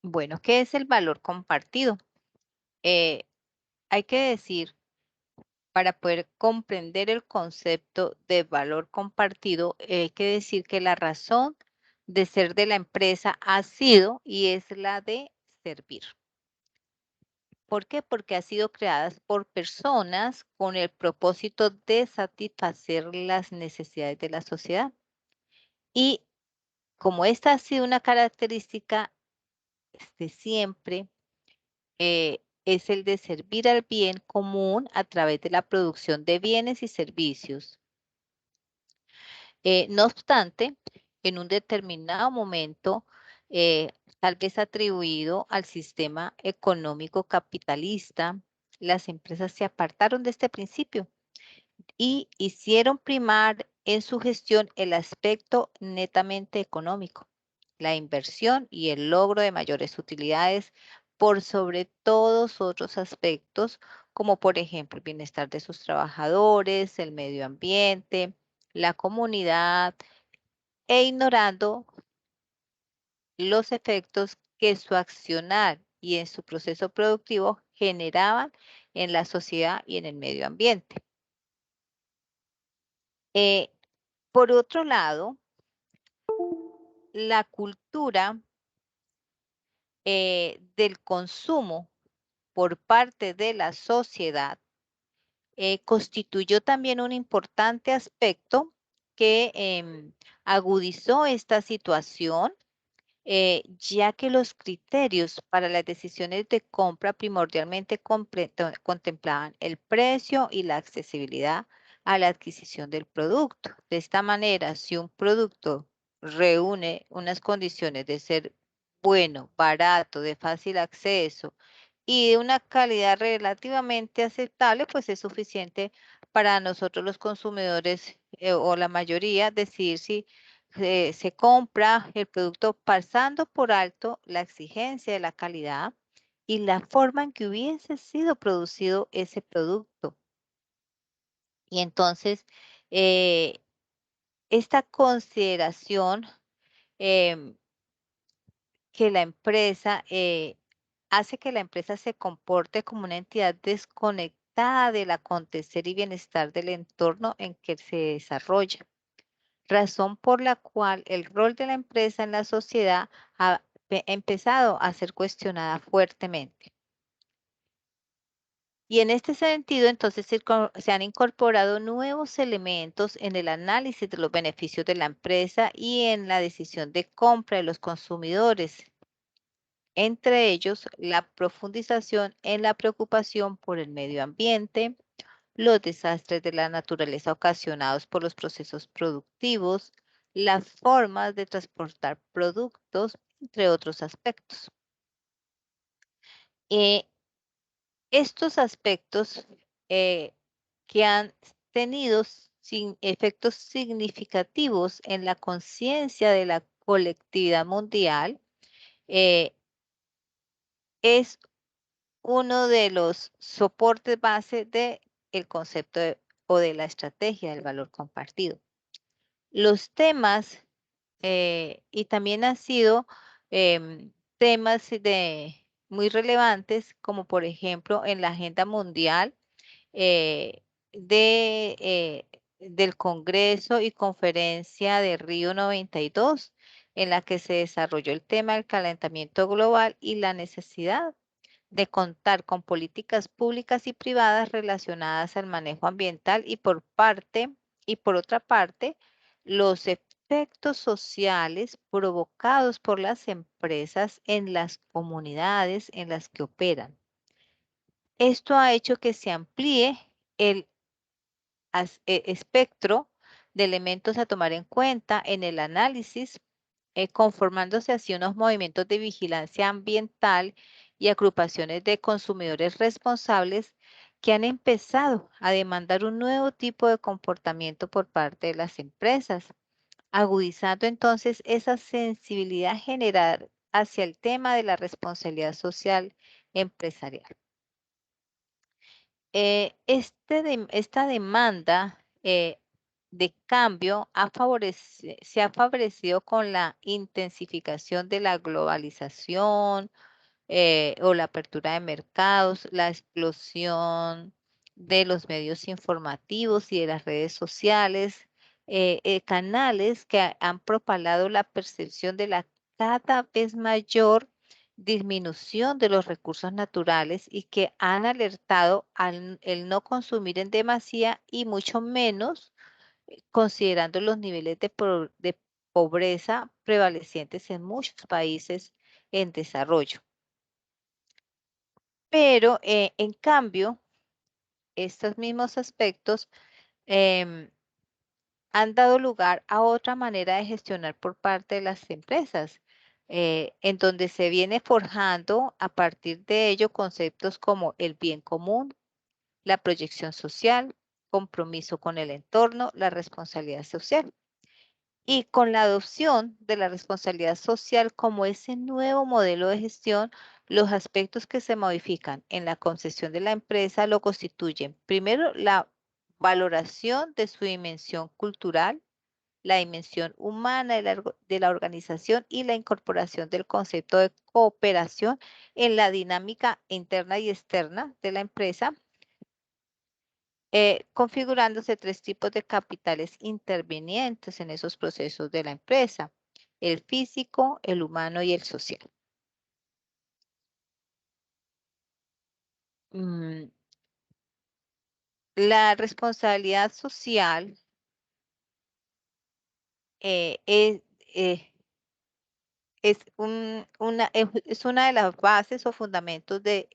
Bueno, ¿qué es el valor compartido? Eh, Hay que decir, para poder comprender el concepto de valor compartido, hay que decir que la razón de ser de la empresa ha sido y es la de servir. ¿Por qué? Porque ha sido creada por personas con el propósito de satisfacer las necesidades de la sociedad. Y como esta ha sido una característica de siempre, es el de servir al bien común a través de la producción de bienes y servicios. No obstante, en un determinado momento, eh, tal vez atribuido al sistema económico capitalista, las empresas se apartaron de este principio y hicieron primar en su gestión el aspecto netamente económico, la inversión y el logro de mayores utilidades por sobre todos otros aspectos, como por ejemplo el bienestar de sus trabajadores, el medio ambiente, la comunidad, e ignorando los efectos que su accionar y en su proceso productivo generaban en la sociedad y en el medio ambiente. Eh, por otro lado, la cultura del consumo por parte de la sociedad constituyó también un importante aspecto que agudizó esta situación, ya que los criterios para las decisiones de compra primordialmente contemplaban el precio y la accesibilidad a la adquisición del producto. De esta manera, si un producto reúne unas condiciones de ser bueno, barato, de fácil acceso y de una calidad relativamente aceptable, pues es suficiente para nosotros los consumidores o la mayoría decidir si se compra el producto pasando por alto la exigencia de la calidad y la forma en que hubiese sido producido ese producto. Y entonces, eh, esta consideración em, que la empresa hace que la empresa se comporte como una entidad desconectada del acontecer y bienestar del entorno en que se desarrolla, razón por la cual el rol de la empresa en la sociedad ha empezado a ser cuestionada fuertemente. Y en este sentido, entonces se han incorporado nuevos elementos en el análisis de los beneficios de la empresa y en la decisión de compra de los consumidores, entre ellos la profundización en la preocupación por el medio ambiente, los desastres de la naturaleza ocasionados por los procesos productivos, las formas de transportar productos, entre otros aspectos. Eh, Estos aspectos eh, que han tenido efectos significativos en la conciencia de la colectividad mundial, eh, es uno de los soportes base del concepto o de la estrategia del valor compartido. Los temas, y también han sido temas muy relevantes, como por ejemplo en la agenda mundial eh, del Congreso y Conferencia de Río 92, en la que se desarrolló el tema del calentamiento global y la necesidad de contar con políticas públicas y privadas relacionadas al manejo ambiental y por otra parte, los efectos sociales provocados por las empresas en las comunidades en las que operan. Esto ha hecho que se amplíe el espectro de elementos a tomar en cuenta en el análisis, conformándose así unos movimientos de vigilancia ambiental y agrupaciones de consumidores responsables que han empezado a demandar un nuevo tipo de comportamiento por parte de las empresas, agudizando entonces esa sensibilidad general hacia el tema de la responsabilidad social empresarial. Esta demanda de cambio, se ha favorecido con la intensificación de la globalización, o la apertura de mercados, la explosión de los medios informativos y de las redes sociales, canales que han propalado la percepción de la cada vez mayor disminución de los recursos naturales y que han alertado al el no consumir en demasía y mucho menos considerando los niveles de pobreza prevalecientes en muchos países en desarrollo. Pero, en cambio, estos mismos aspectos, em, han dado lugar a otra manera de gestionar por parte de las empresas, en donde se viene forjando a partir de ello conceptos como el bien común, la proyección social, compromiso con el entorno, la responsabilidad social. Y con la adopción de la responsabilidad social como ese nuevo modelo de gestión, los aspectos que se modifican en la concesión de la empresa lo constituyen, primero, la valoración de su dimensión cultural, la dimensión humana de la organización y la incorporación del concepto de cooperación en la dinámica interna y externa de la empresa, configurándose tres tipos de capitales intervinientes en esos procesos de la empresa: el físico, el humano y el social. Mm, la responsabilidad social eh, es, eh, es una de las bases o fundamentos del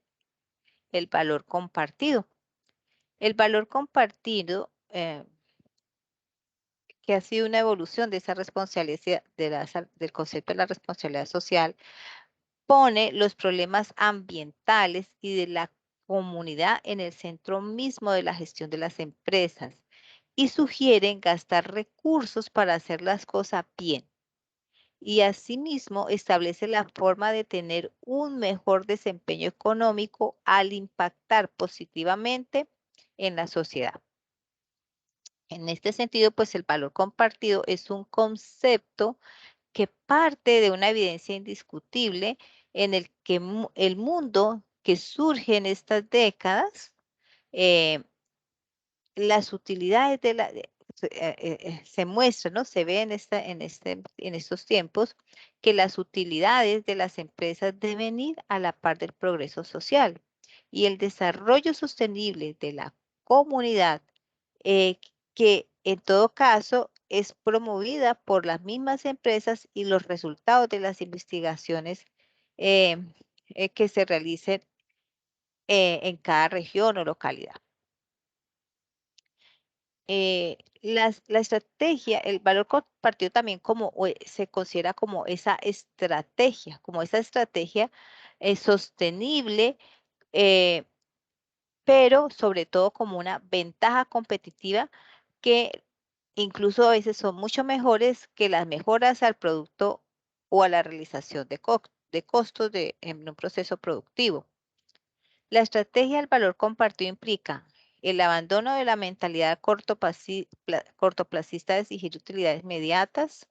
valor compartido. El valor compartido, que ha sido una evolución de esa responsabilidad, del concepto de la responsabilidad social, pone los problemas ambientales y de la comunidad en el centro mismo de la gestión de las empresas y sugieren gastar recursos para hacer las cosas bien. Y asimismo establece la forma de tener un mejor desempeño económico al impactar positivamente en la sociedad. En este sentido, pues el valor compartido es un concepto que parte de una evidencia indiscutible en el que el mundo que surge en estas décadas, eh, las utilidades se muestra, ¿no? Se ve en estos tiempos que las utilidades de las empresas deben ir a la par del progreso social y el desarrollo sostenible de la comunidad, eh, que en todo caso es promovida por las mismas empresas y los resultados de las investigaciones eh, que se realicen en cada región o localidad. La estrategia, el valor compartido también como se considera como esa estrategia sostenible, eh, pero sobre todo como una ventaja competitiva que incluso a veces son mucho mejores que las mejoras al producto o a la realización de costos en un proceso productivo. La estrategia del valor compartido implica el abandono de la mentalidad cortoplacista de exigir utilidades inmediatas,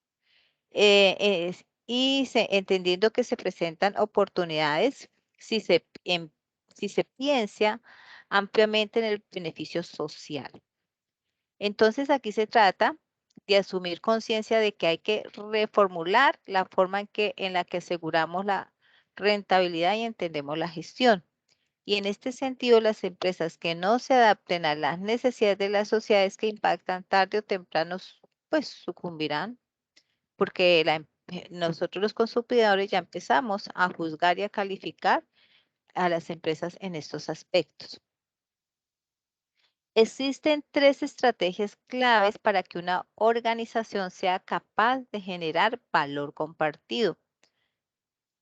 entendiendo que se presentan oportunidades si si se piensa ampliamente en el beneficio social. Entonces aquí se trata de asumir conciencia de que hay que reformular la forma en la que aseguramos la rentabilidad y entendemos la gestión. Y en este sentido, las empresas que no se adapten a las necesidades de las sociedades que impactan tarde o temprano, pues sucumbirán, porque nosotros los consumidores ya empezamos a juzgar y a calificar a las empresas en estos aspectos. Existen tres estrategias claves para que una organización sea capaz de generar valor compartido.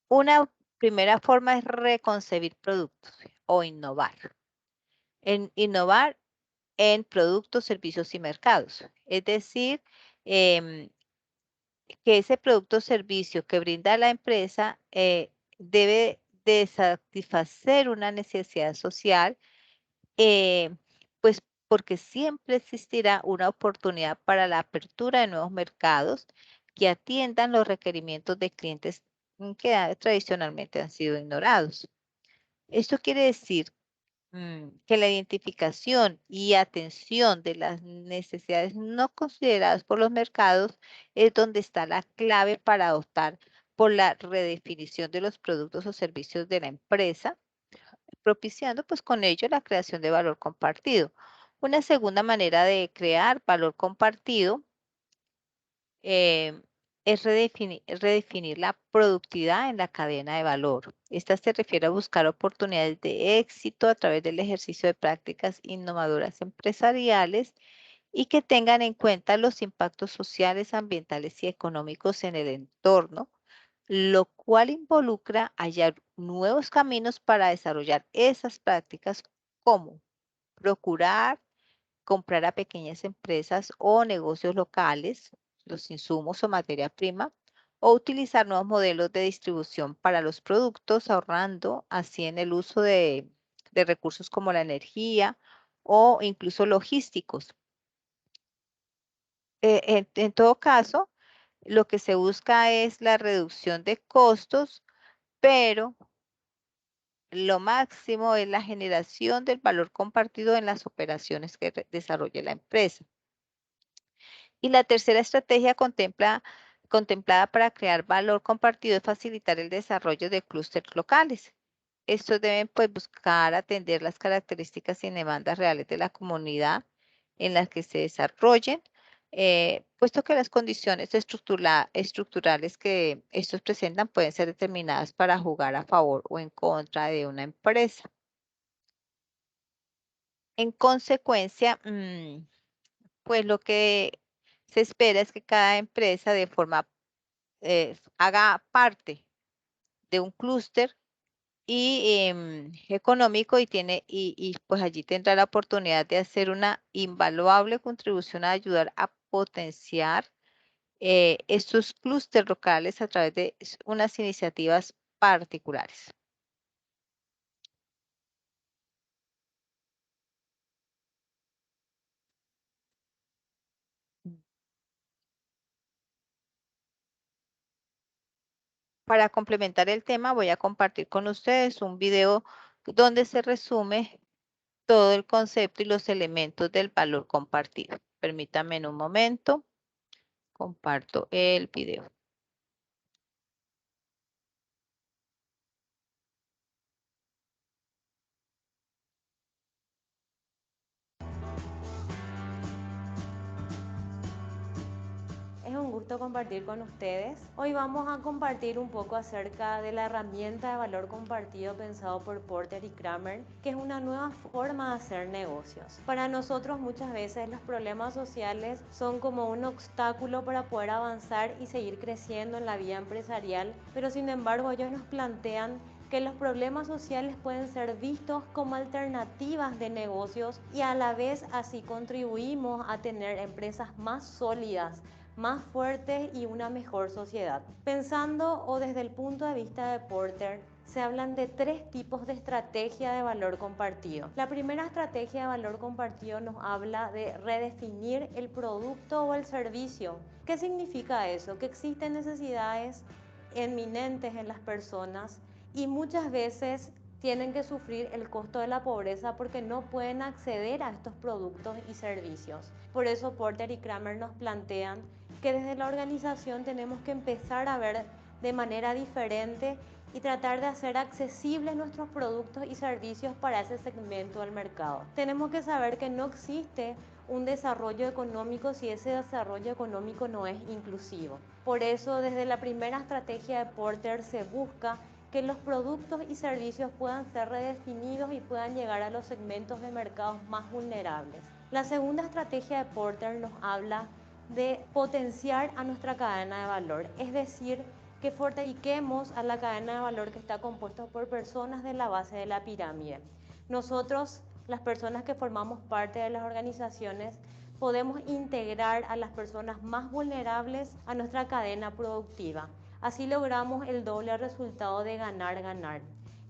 Una primera forma es reconcebir productos o innovar. Innovar en productos, servicios y mercados. Es decir, em, que ese producto o servicio que brinda la empresa debe de satisfacer una necesidad social, eh, pues porque siempre existirá una oportunidad para la apertura de nuevos mercados que atiendan los requerimientos de clientes que tradicionalmente han sido ignorados. Esto quiere decir que la identificación y atención de las necesidades no consideradas por los mercados es donde está la clave para adoptar por la redefinición de los productos o servicios de la empresa, propiciando pues con ello la creación de valor compartido. Una segunda manera de crear valor compartido eh, es redefinir la productividad en la cadena de valor. Esta se refiere a buscar oportunidades de éxito a través del ejercicio de prácticas innovadoras empresariales y que tengan en cuenta los impactos sociales, ambientales y económicos en el entorno, lo cual involucra hallar nuevos caminos para desarrollar esas prácticas como procurar comprar a pequeñas empresas o negocios locales, los insumos o materia prima, o utilizar nuevos modelos de distribución para los productos, ahorrando así en el uso de recursos como la energía o incluso logísticos. En todo caso, lo que se busca es la reducción de costos, pero lo máximo es la generación del valor compartido en las operaciones que desarrolle la empresa. Y la tercera estrategia contemplada para crear valor compartido es facilitar el desarrollo de clústeres locales. Estos deben pues buscar atender las características y demandas reales de la comunidad en las que se desarrollen, puesto que las condiciones estructurales que estos presentan pueden ser determinadas para jugar a favor o en contra de una empresa. En consecuencia, pues lo que se espera es que cada empresa de forma haga parte de un clúster y económico y pues allí tendrá la oportunidad de hacer una invaluable contribución a ayudar a potenciar estos clústeres locales a través de unas iniciativas particulares. Para complementar el tema, voy a compartir con ustedes un video donde se resume todo el concepto y los elementos del valor compartido. Permítame en un momento, comparto el video. Es un gusto compartir con ustedes. Hoy vamos a compartir un poco acerca de la herramienta de valor compartido pensado por Porter y Kramer, que es una nueva forma de hacer negocios. Para nosotros muchas veces los problemas sociales son como un obstáculo para poder avanzar y seguir creciendo en la vida empresarial, pero sin embargo ellos nos plantean que los problemas sociales pueden ser vistos como alternativas de negocios y a la vez así contribuimos a tener empresas más sólidas, más fuertes y una mejor sociedad. Pensando o desde el punto de vista de Porter, se hablan de tres tipos de estrategia de valor compartido. La primera estrategia de valor compartido nos habla de redefinir el producto o el servicio. ¿Qué significa eso? Que existen necesidades eminentes en las personas y muchas veces tienen que sufrir el costo de la pobreza porque no pueden acceder a estos productos y servicios. Por eso Porter y Kramer nos plantean que desde la organización tenemos que empezar a ver de manera diferente y tratar de hacer accesibles nuestros productos y servicios para ese segmento del mercado. Tenemos que saber que no existe un desarrollo económico si ese desarrollo económico no es inclusivo. Por eso, desde la primera estrategia de Porter se busca que los productos y servicios puedan ser redefinidos y puedan llegar a los segmentos de mercados más vulnerables. La segunda estrategia de Porter nos habla de potenciar a nuestra cadena de valor, es decir, que fortifiquemos a la cadena de valor que está compuesta por personas de la base de la pirámide. Nosotros, las personas que formamos parte de las organizaciones, podemos integrar a las personas más vulnerables a nuestra cadena productiva. Así logramos el doble resultado de ganar, ganar.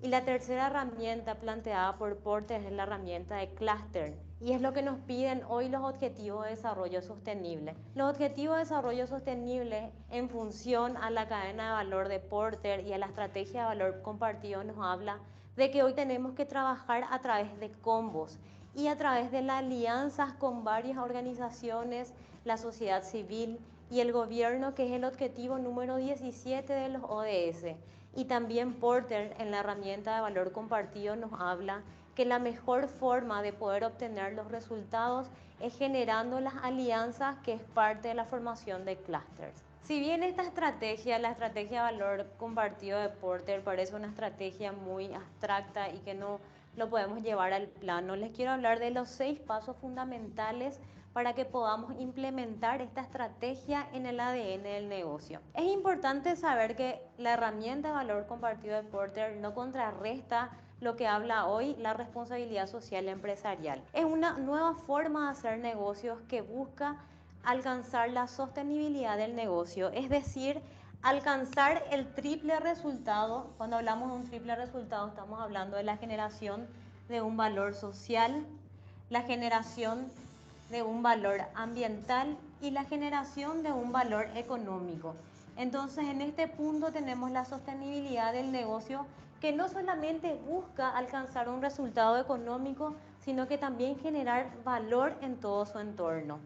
Y la tercera herramienta planteada por Porter es la herramienta de clúster. Y es lo que nos piden hoy los objetivos de desarrollo sostenible. Los objetivos de desarrollo sostenible en función a la cadena de valor de Porter y a la estrategia de valor compartido nos habla de que hoy tenemos que trabajar a través de combos y a través de las alianzas con varias organizaciones, la sociedad civil y el gobierno, que es el objetivo número 17 de los ODS. Y también Porter en la herramienta de valor compartido nos habla que la mejor forma de poder obtener los resultados es generando las alianzas, que es parte de la formación de clústeres. Si bien esta estrategia, la estrategia de valor compartido de Porter, parece una estrategia muy abstracta y que no lo podemos llevar al plano, les quiero hablar de los 6 pasos fundamentales para que podamos implementar esta estrategia en el ADN del negocio. Es importante saber que la herramienta de valor compartido de Porter no contrarresta lo que habla hoy la responsabilidad social empresarial. Es una nueva forma de hacer negocios que busca alcanzar la sostenibilidad del negocio, es decir, alcanzar el triple resultado. Cuando hablamos de un triple resultado, estamos hablando de la generación de un valor social, la generación de un valor ambiental y la generación de un valor económico. Entonces, en este punto tenemos la sostenibilidad del negocio, que no solamente busca alcanzar un resultado económico, sino que también generar valor en todo su entorno.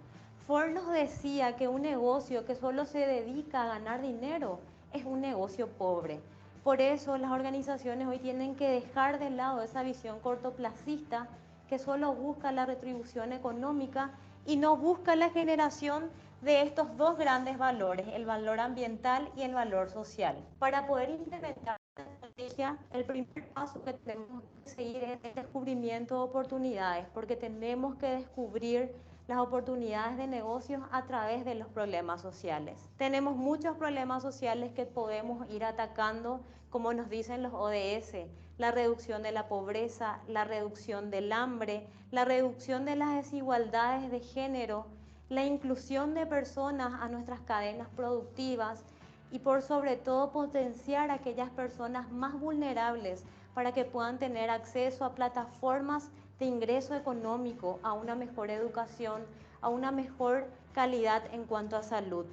Ford nos decía que un negocio que solo se dedica a ganar dinero es un negocio pobre. Por eso las organizaciones hoy tienen que dejar de lado esa visión cortoplacista que solo busca la retribución económica y no busca la generación de estos dos grandes valores, el valor ambiental y el valor social. Para poder implementar la estrategia, el primer paso que tenemos que seguir es el descubrimiento de oportunidades, porque tenemos que descubrir las oportunidades de negocios a través de los problemas sociales. Tenemos muchos problemas sociales que podemos ir atacando, como nos dicen los ODS, la reducción de la pobreza, la reducción del hambre, la reducción de las desigualdades de género, la inclusión de personas a nuestras cadenas productivas y por sobre todo potenciar a aquellas personas más vulnerables para que puedan tener acceso a plataformas de ingreso económico, a una mejor educación, a una mejor calidad en cuanto a salud.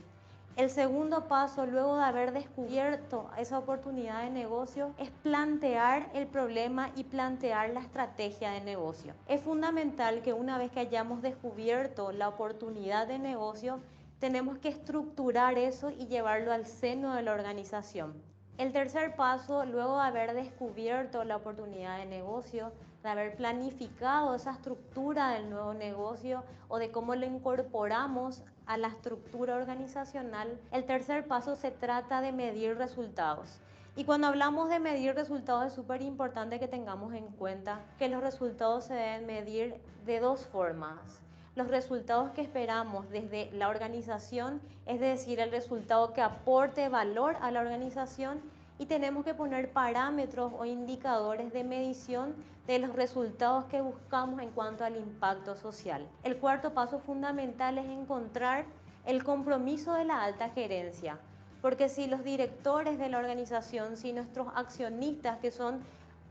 El segundo paso, luego de haber descubierto esa oportunidad de negocio, es plantear el problema y plantear la estrategia de negocio. Es fundamental que una vez que hayamos descubierto la oportunidad de negocio, tenemos que estructurar eso y llevarlo al seno de la organización. El tercer paso, luego de haber descubierto la oportunidad de negocio, de haber planificado esa estructura del nuevo negocio o de cómo lo incorporamos a la estructura organizacional, el tercer paso se trata de medir resultados. Y cuando hablamos de medir resultados es súper importante que tengamos en cuenta que los resultados se deben medir de dos formas. Los resultados que esperamos desde la organización, es decir, el resultado que aporte valor a la organización, y tenemos que poner parámetros o indicadores de medición de los resultados que buscamos en cuanto al impacto social. El cuarto paso fundamental es encontrar el compromiso de la alta gerencia, porque si los directores de la organización, si nuestros accionistas, que son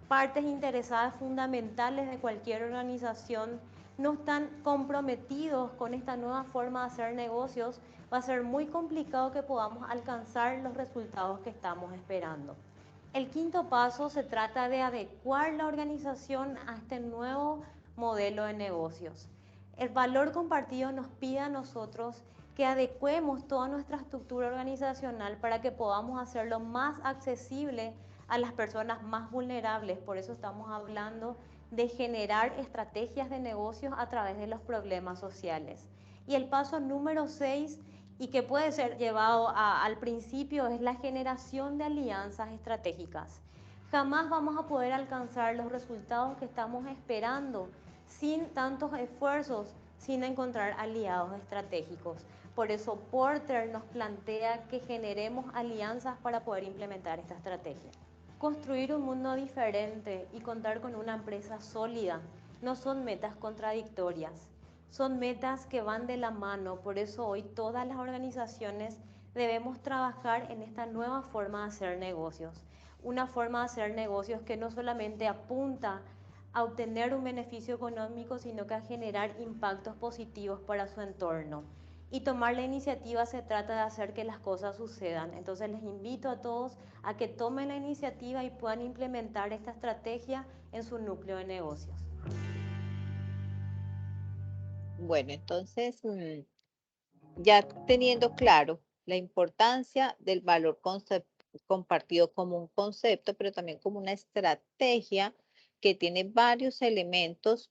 partes interesadas fundamentales de cualquier organización, no están comprometidos con esta nueva forma de hacer negocios, va a ser muy complicado que podamos alcanzar los resultados que estamos esperando. El quinto paso se trata de adecuar la organización a este nuevo modelo de negocios. El valor compartido nos pide a nosotros que adecuemos toda nuestra estructura organizacional para que podamos hacerlo más accesible a las personas más vulnerables. Por eso estamos hablando de generar estrategias de negocios a través de los problemas sociales. Y el paso número 6, y que puede ser llevado al principio, es la generación de alianzas estratégicas. Jamás vamos a poder alcanzar los resultados que estamos esperando sin tantos esfuerzos, sin encontrar aliados estratégicos. Por eso Porter nos plantea que generemos alianzas para poder implementar esta estrategia. Construir un mundo diferente y contar con una empresa sólida no son metas contradictorias, son metas que van de la mano. Por eso hoy todas las organizaciones debemos trabajar en esta nueva forma de hacer negocios. una forma de hacer negocios que no solamente apunta a obtener un beneficio económico, sino que a generar impactos positivos para su entorno. Y tomar la iniciativa se trata de hacer que las cosas sucedan. Entonces les invito a todos a que tomen la iniciativa y puedan implementar esta estrategia en su núcleo de negocios. Bueno, entonces, ya teniendo claro la importancia del valor compartido como un concepto, pero también como una estrategia que tiene varios elementos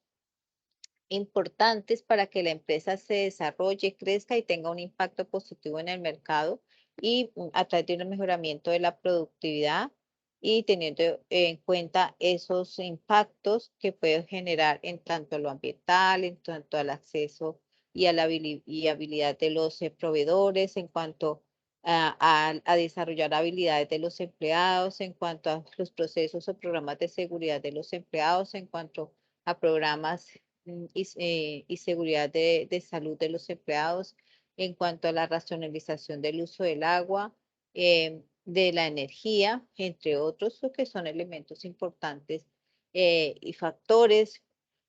importantes para que la empresa se desarrolle, crezca y tenga un impacto positivo en el mercado y a través de un mejoramiento de la productividad y teniendo en cuenta esos impactos que puede generar en tanto a lo ambiental, en tanto al acceso y a la y habilidad de los proveedores, en cuanto a desarrollar habilidades de los empleados, en cuanto a los procesos o programas de seguridad de los empleados, en cuanto a programas y seguridad de salud de los empleados en cuanto a la racionalización del uso del agua, de la energía, entre otros, lo que son elementos importantes y factores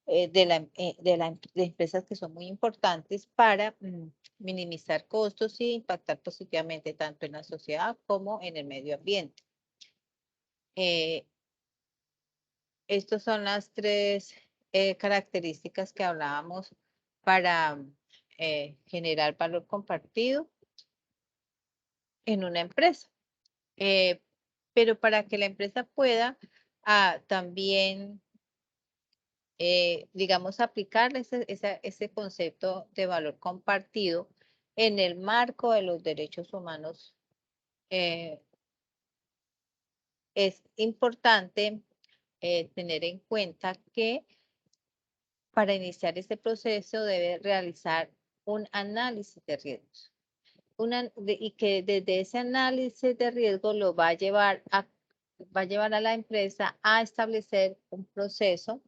de empresas que son muy importantes para minimizar costos y impactar positivamente tanto en la sociedad como en el medio ambiente. Eh, Estas son las tres características que hablábamos para generar valor compartido en una empresa. Eh, pero para que la empresa pueda también, digamos, aplicar ese concepto de valor compartido en el marco de los derechos humanos, eh, es importante tener en cuenta que para iniciar este proceso debe realizar un análisis de riesgos. Y que desde ese análisis de riesgo lo va a llevar a la empresa a establecer un proceso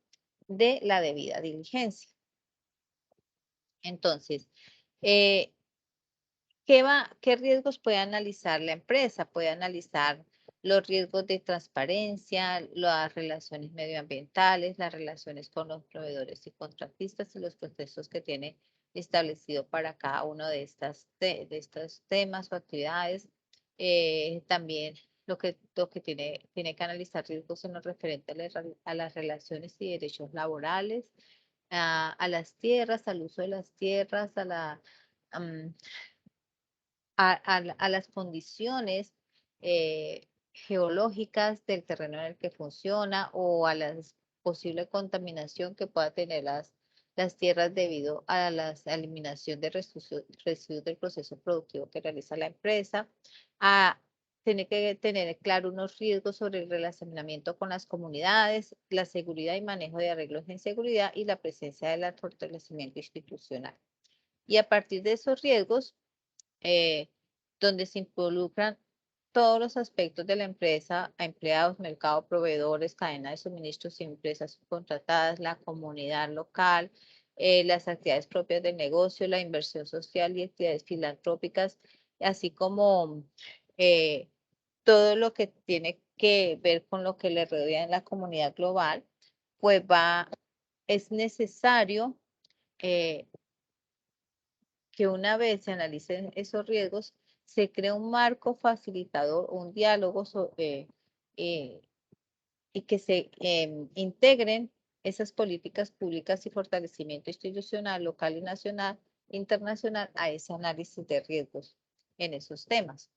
de la debida diligencia. Entonces, eh, ¿qué riesgos puede analizar la empresa? Puede analizar los riesgos de transparencia, las relaciones medioambientales, las relaciones con los proveedores y contratistas y los procesos que tiene establecido para cada uno de estos temas o actividades. También lo que tiene que analizar riesgos en lo referente a las relaciones y derechos laborales, a las tierras, al uso de las tierras, am, a las condiciones geológicas del terreno en el que funciona o a la posible contaminación que pueda tener las tierras debido a la eliminación de residuos del proceso productivo que realiza la empresa. A, Tiene que tener claro unos riesgos sobre el relacionamiento con las comunidades, la seguridad y manejo de arreglos en seguridad y la presencia del fortalecimiento institucional. Y a partir de esos riesgos, eh, donde se involucran todos los aspectos de la empresa, a empleados, mercado, proveedores, cadena de suministros y empresas subcontratadas, la comunidad local, las actividades propias del negocio, la inversión social y actividades filantrópicas, así como eh, todo lo que tiene que ver con lo que le rodea en la comunidad global, pues es necesario eh, que una vez se analicen esos riesgos, se crea un marco facilitador, un diálogo eh, y que se integren esas políticas públicas y fortalecimiento institucional, local y nacional, internacional, a ese análisis de riesgos en esos temas.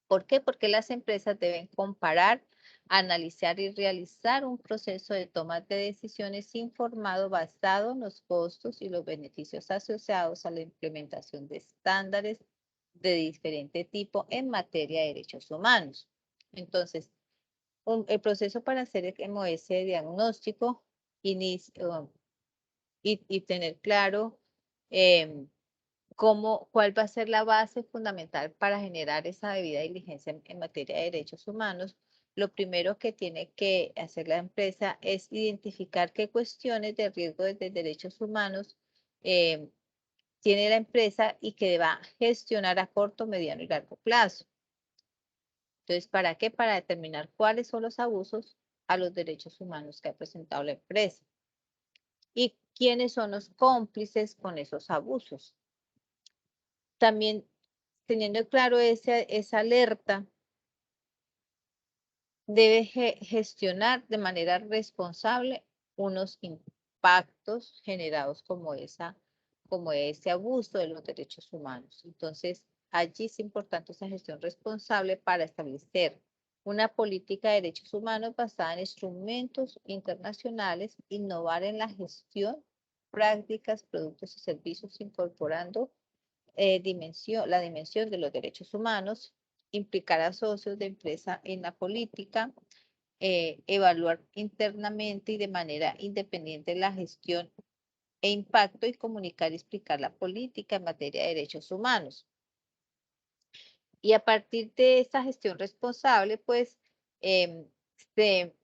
¿Por qué? Porque las empresas deben comparar, analizar y realizar un proceso de toma de decisiones informado basado en los costos y los beneficios asociados a la implementación de estándares de diferente tipo en materia de derechos humanos. Entonces, el proceso para hacer como ese diagnóstico y tener claro em, cuál va a ser la base fundamental para generar esa debida diligencia en materia de derechos humanos. Lo primero que tiene que hacer la empresa es identificar qué cuestiones de riesgo de derechos humanos eh, tiene la empresa y que va a gestionar a corto, mediano y largo plazo. Entonces, ¿para qué? Para determinar cuáles son los abusos a los derechos humanos que ha presentado la empresa y quiénes son los cómplices con esos abusos. También teniendo claro esa alerta, debe gestionar de manera responsable unos impactos generados como ese abuso de los derechos humanos. Entonces, allí es importante esa gestión responsable para establecer una política de derechos humanos basada en instrumentos internacionales, innovar en la gestión, prácticas, productos y servicios, incorporando la dimensión de los derechos humanos, implicar a socios de empresa en la política, evaluar internamente y de manera independiente la gestión e impacto y comunicar y explicar la política en materia de derechos humanos. Y a partir de esta gestión responsable, pues se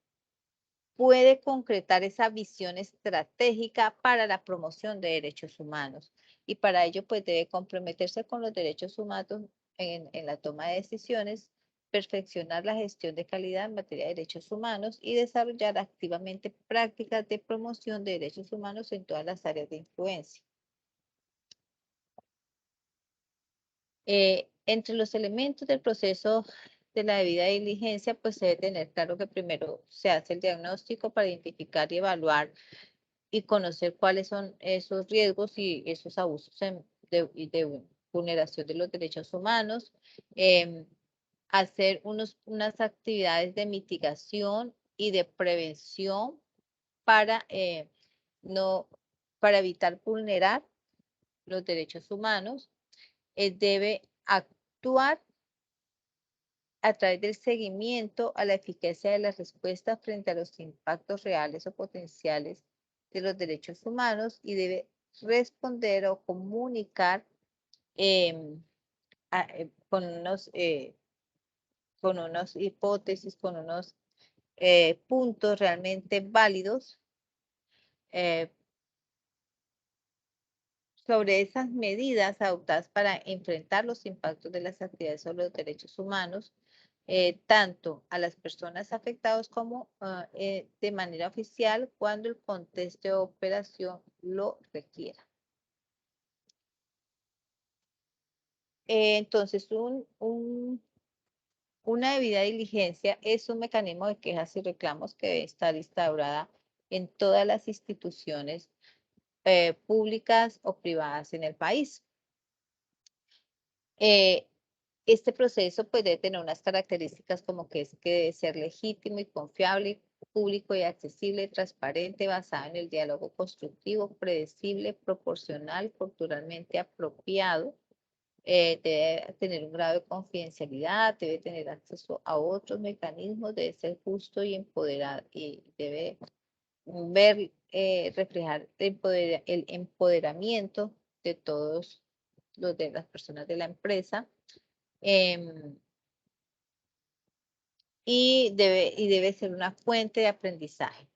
puede concretar esa visión estratégica para la promoción de derechos humanos. Y para ello, pues debe comprometerse con los derechos humanos en la toma de decisiones, perfeccionar la gestión de calidad en materia de derechos humanos y desarrollar activamente prácticas de promoción de derechos humanos en todas las áreas de influencia. Entre los elementos del proceso de la debida diligencia, pues se debe tener claro que primero se hace el diagnóstico para identificar y evaluar y conocer cuáles son esos riesgos y esos abusos de vulneración de los derechos humanos, hacer unas actividades de mitigación y de prevención para, no, para evitar vulnerar los derechos humanos, debe actuar a través del seguimiento a la eficacia de las respuestas frente a los impactos reales o potenciales de los derechos humanos y debe responder o comunicar em, con unos hipótesis, con unos puntos realmente válidos eh, sobre esas medidas adoptadas para enfrentar los impactos de las actividades sobre los derechos humanos, tanto a las personas afectadas como de manera oficial cuando el contexto de operación lo requiera. Entonces, una debida diligencia es un mecanismo de quejas y reclamos que debe estar instaurada en todas las instituciones públicas o privadas en el país. Este proceso pues debe tener unas características como que debe ser legítimo y confiable, público y accesible, transparente, basado en el diálogo constructivo, predecible, proporcional, culturalmente apropiado, debe tener un grado de confidencialidad, debe tener acceso a otros mecanismos, debe ser justo y empoderado y debe reflejar el empoderamiento de todos los de las personas de la empresa. Y debe ser una fuente de aprendizaje.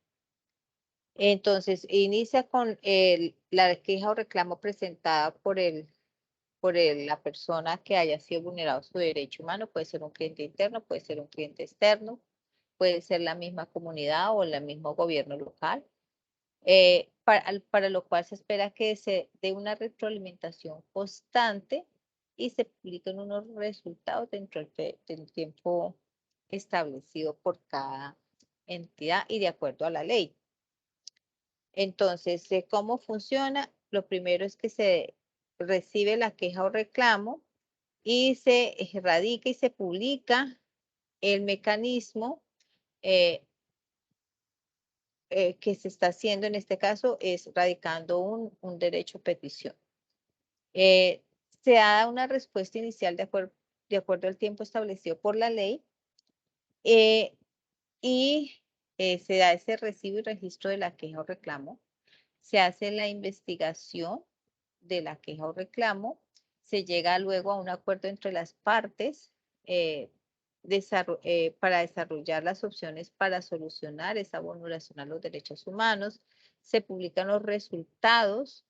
Entonces, inicia con la queja o reclamo presentada por la persona que haya sido vulnerado su derecho humano. Puede ser un cliente interno, puede ser un cliente externo, puede ser la misma comunidad o el mismo gobierno local. Para lo cual se espera que se dé una retroalimentación constante y se publiquen unos resultados dentro del tiempo establecido por cada entidad y de acuerdo a la ley. Entonces, ¿cómo funciona? Lo primero es que se recibe la queja o reclamo y se radica y se publica el mecanismo eh, que se está haciendo en este caso es radicando un derecho a petición. Eh, Se da una respuesta inicial de acuerdo al tiempo establecido por la ley eh, y se da ese recibo y registro de la queja o reclamo. Se hace la investigación de la queja o reclamo. Se llega luego a un acuerdo entre las partes eh, para desarrollar las opciones para solucionar esa vulneración a los derechos humanos. Se publican los resultados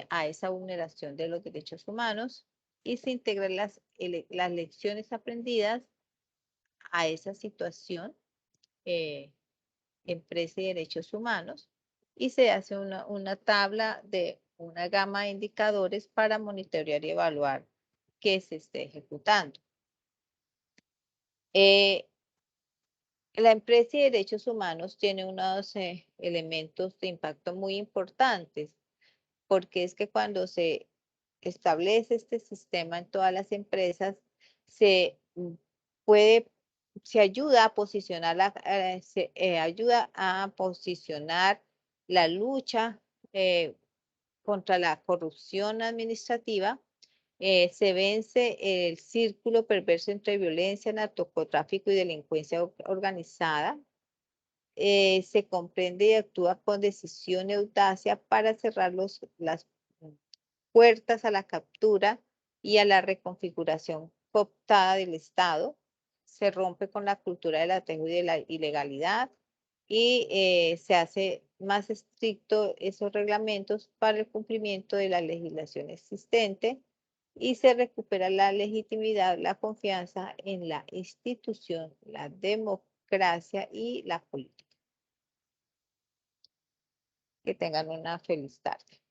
a esa vulneración de los derechos humanos y se integran las lecciones aprendidas a esa situación, empresa y derechos humanos, y se hace una tabla de una gama de indicadores para monitorear y evaluar que se esté ejecutando. Eh, la empresa y derechos humanos tiene unos elementos de impacto muy importantes, porque es que cuando se establece este sistema en todas las empresas, se puede, se ayuda a posicionar ayuda a posicionar la lucha contra la corrupción administrativa. Se vence el círculo perverso entre violencia, narcotráfico y delincuencia organizada. Se comprende y actúa con decisión y audacia para cerrar las puertas a la captura y a la reconfiguración cooptada del Estado. Se rompe con la cultura del ateo y de la ilegalidad, y se hace más estricto esos reglamentos para el cumplimiento de la legislación existente, y se recupera la legitimidad, la confianza en la institución, la democracia y la política. Que tengan una feliz tarde.